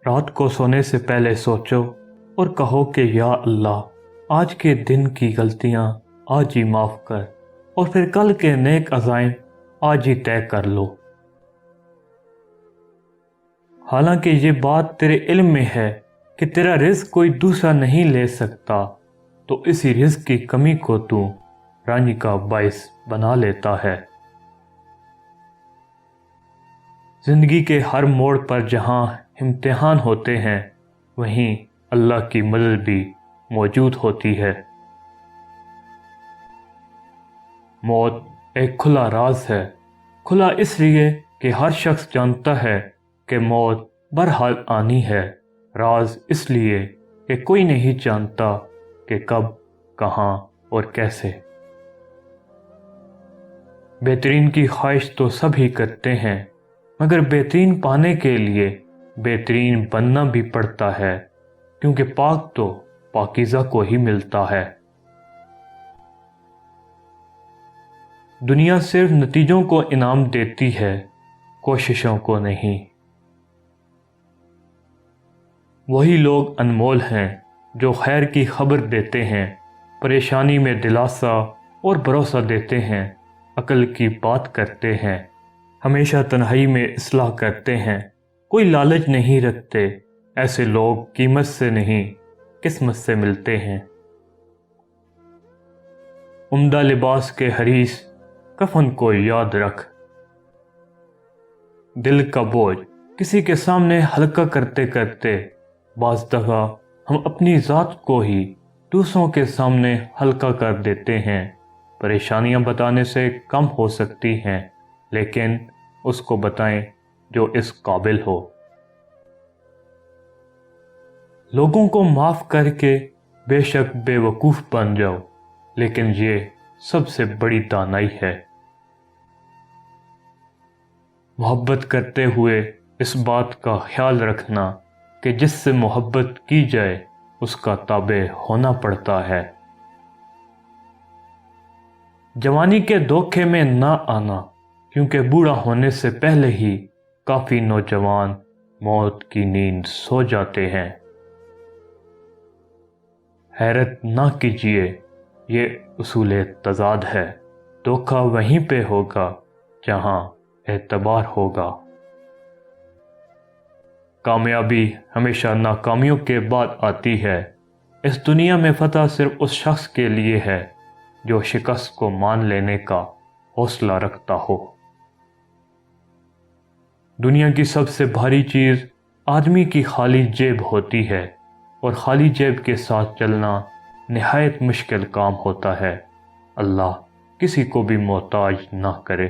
رات کو سونے سے پہلے سوچو اور کہو کہ یا اللہ آج کے دن کی غلطیاں آج ہی معاف کر، اور پھر کل کے نیک عزائم آج ہی طے کر لو۔ حالانکہ یہ بات تیرے علم میں ہے کہ تیرا رزق کوئی دوسرا نہیں لے سکتا، تو اسی رزق کی کمی کو تو رنج کا باعث بنا لیتا ہے۔ زندگی کے ہر موڑ پر جہاں امتحان ہوتے ہیں وہیں اللہ کی مدد بھی موجود ہوتی ہے۔ موت ایک کھلا راز ہے، کھلا اس لیے کہ ہر شخص جانتا ہے کہ موت بہرحال آنی ہے، راز اس لیے کہ کوئی نہیں جانتا کہ کب، کہاں اور کیسے۔ بہترین کی خواہش تو سب ہی کرتے ہیں، مگر بہترین پانے کے لیے بہترین بننا بھی پڑتا ہے، کیونکہ پاک تو پاکیزہ کو ہی ملتا ہے۔ دنیا صرف نتیجوں کو انعام دیتی ہے، کوششوں کو نہیں۔ وہی لوگ انمول ہیں جو خیر کی خبر دیتے ہیں، پریشانی میں دلاسا اور بھروسہ دیتے ہیں، عقل کی بات کرتے ہیں، ہمیشہ تنہائی میں اصلاح کرتے ہیں، کوئی لالچ نہیں رکھتے۔ ایسے لوگ قیمت سے نہیں قسمت سے ملتے ہیں۔ عمدہ لباس کے حریص کفن کو یاد رکھ۔ دل کا بوجھ کسی کے سامنے ہلکا کرتے کرتے بعض دفعہ ہم اپنی ذات کو ہی دوسروں کے سامنے ہلکا کر دیتے ہیں۔ پریشانیاں بتانے سے کم ہو سکتی ہیں، لیکن اس کو بتائیں جو اس قابل ہو۔ لوگوں کو معاف کر کے بے شک بے وقوف بن جاؤ، لیکن یہ سب سے بڑی دانائی ہے۔ محبت کرتے ہوئے اس بات کا خیال رکھنا کہ جس سے محبت کی جائے اس کا تابع ہونا پڑتا ہے۔ جوانی کے دھوکے میں نہ آنا، کیونکہ بوڑھا ہونے سے پہلے ہی کافی نوجوان موت کی نیند سو جاتے ہیں۔ حیرت نہ کیجیے، یہ اصول تضاد ہے، دھوکہ وہیں پہ ہوگا جہاں اعتبار ہوگا۔ کامیابی ہمیشہ ناکامیوں کے بعد آتی ہے۔ اس دنیا میں فتح صرف اس شخص کے لیے ہے جو شکست کو مان لینے کا حوصلہ رکھتا ہو۔ دنیا کی سب سے بھاری چیز آدمی کی خالی جیب ہوتی ہے، اور خالی جیب کے ساتھ چلنا نہایت مشکل کام ہوتا ہے۔ اللہ کسی کو بھی محتاج نہ کرے۔